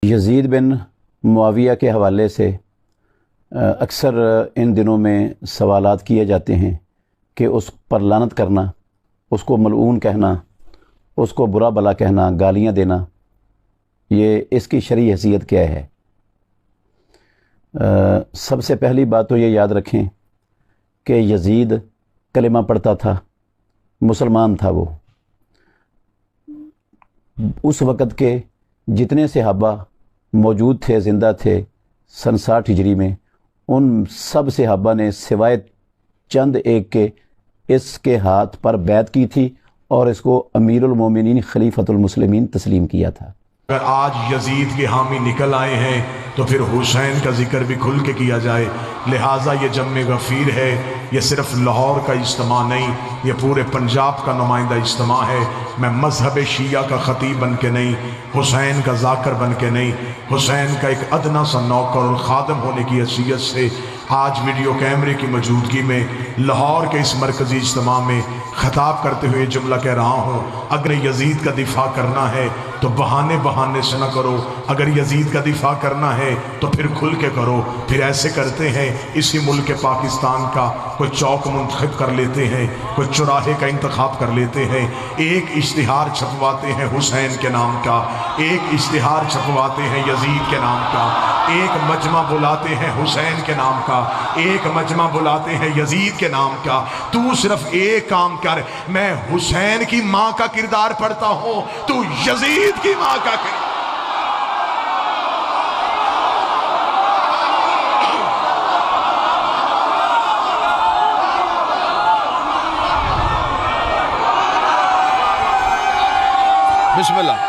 یزید بن معاویہ کے حوالے سے اکثر ان دنوں میں سوالات کیے جاتے ہیں کہ اس پر لعنت کرنا، اس کو ملعون کہنا، اس کو برا بلا کہنا، گالیاں دینا، یہ اس کی شرعی حیثیت کیا ہے؟ سب سے پہلی بات تو یہ یاد رکھیں کہ یزید کلمہ پڑھتا تھا، مسلمان تھا وہ۔ اس وقت کے جتنے صحابہ موجود تھے، زندہ تھے سن 60 ہجری میں، ان سب صحابہ نے سوائے چند ایک کے اس کے ہاتھ پر بیعت کی تھی اور اس کو امیر المومنین خلیفۃ المسلمین تسلیم کیا تھا۔ اگر آج یزید کے حامی نکل آئے ہیں تو پھر حسین کا ذکر بھی کھل کے کیا جائے۔ لہٰذا یہ جمع غفیر ہے، یہ صرف لاہور کا اجتماع نہیں، یہ پورے پنجاب کا نمائندہ اجتماع ہے۔ میں مذہب شیعہ کا خطیب بن کے نہیں، حسین کا ذاکر بن کے نہیں، حسین کا ایک ادنا سا نوکر اور خادم ہونے کی حیثیت سے آج ویڈیو کیمرے کی موجودگی میں لاہور کے اس مرکزی اجتماع میں خطاب کرتے ہوئے جملہ کہہ رہا ہوں، اگر یزید کا دفاع کرنا ہے تو بہانے سے نہ کرو، اگر یزید کا دفاع کرنا ہے تو پھر کھل کے کرو۔ پھر ایسے کرتے ہیں، اسی ملک پاکستان کا کوئی چوک منتخب کر لیتے ہیں، کوئی چوراہے کا انتخاب کر لیتے ہیں، ایک اشتہار چھپواتے ہیں حسین کے نام کا، ایک اشتہار چھپواتے ہیں یزید کے نام کا، ایک مجمع بلاتے ہیں حسین کے نام کا، ایک مجمع بلاتے ہیں یزید کے نام کا۔ تو صرف ایک کام کر، میں حسین کی ماں کا کردار پڑھتا ہوں، تو یزید کی ماں کا کردار۔ بسم اللہ۔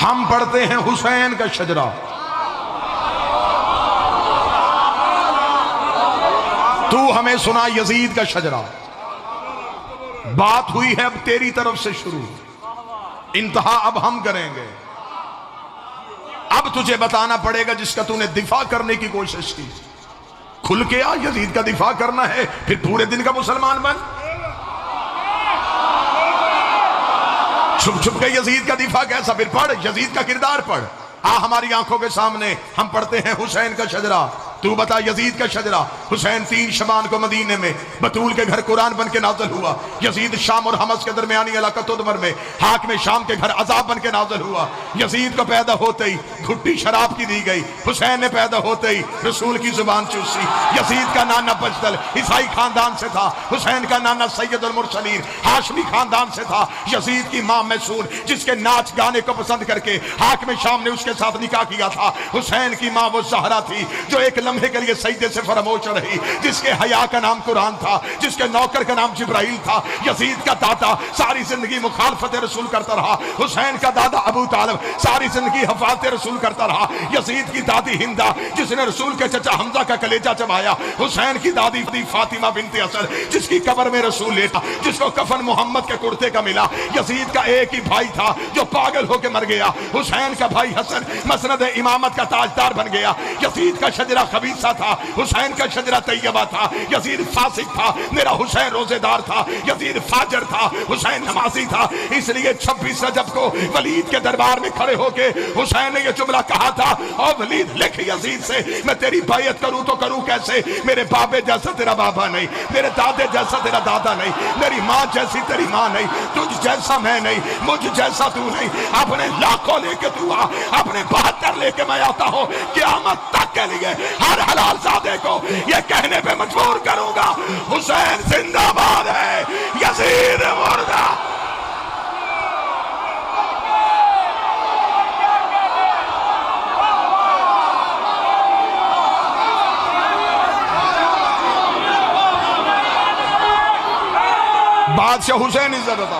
ہم پڑھتے ہیں حسین کا شجرہ، تو ہمیں سنا یزید کا شجرہ۔ بات ہوئی ہے اب تیری طرف سے شروع، انتہا اب ہم کریں گے۔ اب تجھے بتانا پڑے گا جس کا تو نے دفاع کرنے کی کوشش کی، کھل کے آ، یزید کا دفاع کرنا ہے پھر پورے دن کا مسلمان بن، چھپ چھپ کے یزید کا دفاع کیسا؟ پھر پڑھ یزید کا کردار پڑھ، آ ہماری آنکھوں کے سامنے ہم پڑھتے ہیں حسین کا شجرہ، تو بتا یزید کا شجرہ۔ حسین 3 شبان کو مدینے میں بطول کے گھر قرآن بن کے نازل ہوا، یزید شام اور حمص کے درمیانی علاقہ تدمر میں حاکم شام کے گھر عذاب بن کے نازل ہوا۔ یزید کو پیدا ہوتے ہی گھٹی شراب کی دی گئی، حسین نے پیدا ہوتے ہی رسول کی زبان چوسی۔ یزید کا نانا بجدل عیسائی خاندان سے تھا، حسین کا نانا سید المرسلین ہاشمی خاندان سے تھا۔ یزید کی ماں میسون جس کے ناچ گانے کو پسند کر کے حاکم شام نے اس کے ساتھ نکاح کیا تھا۔ حسین کی ماں وہ زہرا تھی جو ایک لمحے کے لیے سجدے سے فراموش رہی، جس کے حیا کا نام قرآن تھا، جس کے نوکر کا نام جبرائیل تھا۔ یزید کا دادا ساری زندگی مخالفت رسول کرتا رہا، حسین کا دادا ابو طالب ساری زندگی حفاظت رسول کرتا رہا۔ یزید کی دادی ہندہ جس نے رسول کے چچا حمزہ کا کلیجہ چبایا، حسین کی دادی فاطمہ بنت اسد جس کی قبر میں رسول لیٹا، جس کو کفن محمد کے کرتے کا ملا۔ یزید کا ایک ہی بھائی تھا جو پاگل ہو کے مر گیا، حسین کا بھائی حسن مسند امامت کا تاجدار بن گیا۔ یزید کا شجرہ خبیثہ تھا، حسین کا شجرہ طیبہ تھا۔ یزید فاسق تھا، میرا حسین روزے دار تھا۔ یزید فاجر تھا، حسین نمازی تھا۔ اس لیے 26 رجب کو ولید کے دربار میں کھڑے ہو کے حسین نے یہ جملہ کہا تھا، او ولید لکھ یزید سے میں تیری بیعت کروں تو کروں کیسے؟ میرے بابے جیسا تیرا بابا نہیں، میرے دادے جیسا تیرا دادا نہیں، میری ماں جیسی تیری ماں نہیں، تجھ جیسا میں نہیں، مجھ جیسا تو نہیں۔ اپنے لاکھوں لے کے تو آ، اپنے 72 لے کے میں آتا ہوں، قیامت تک کے لیے ہر حلال زادے کو یہ کہنے پہ مجبور کروں گا، حسین زندہ باد ہے، یزید مردہ۔ بادشاہ حسین عزت عطا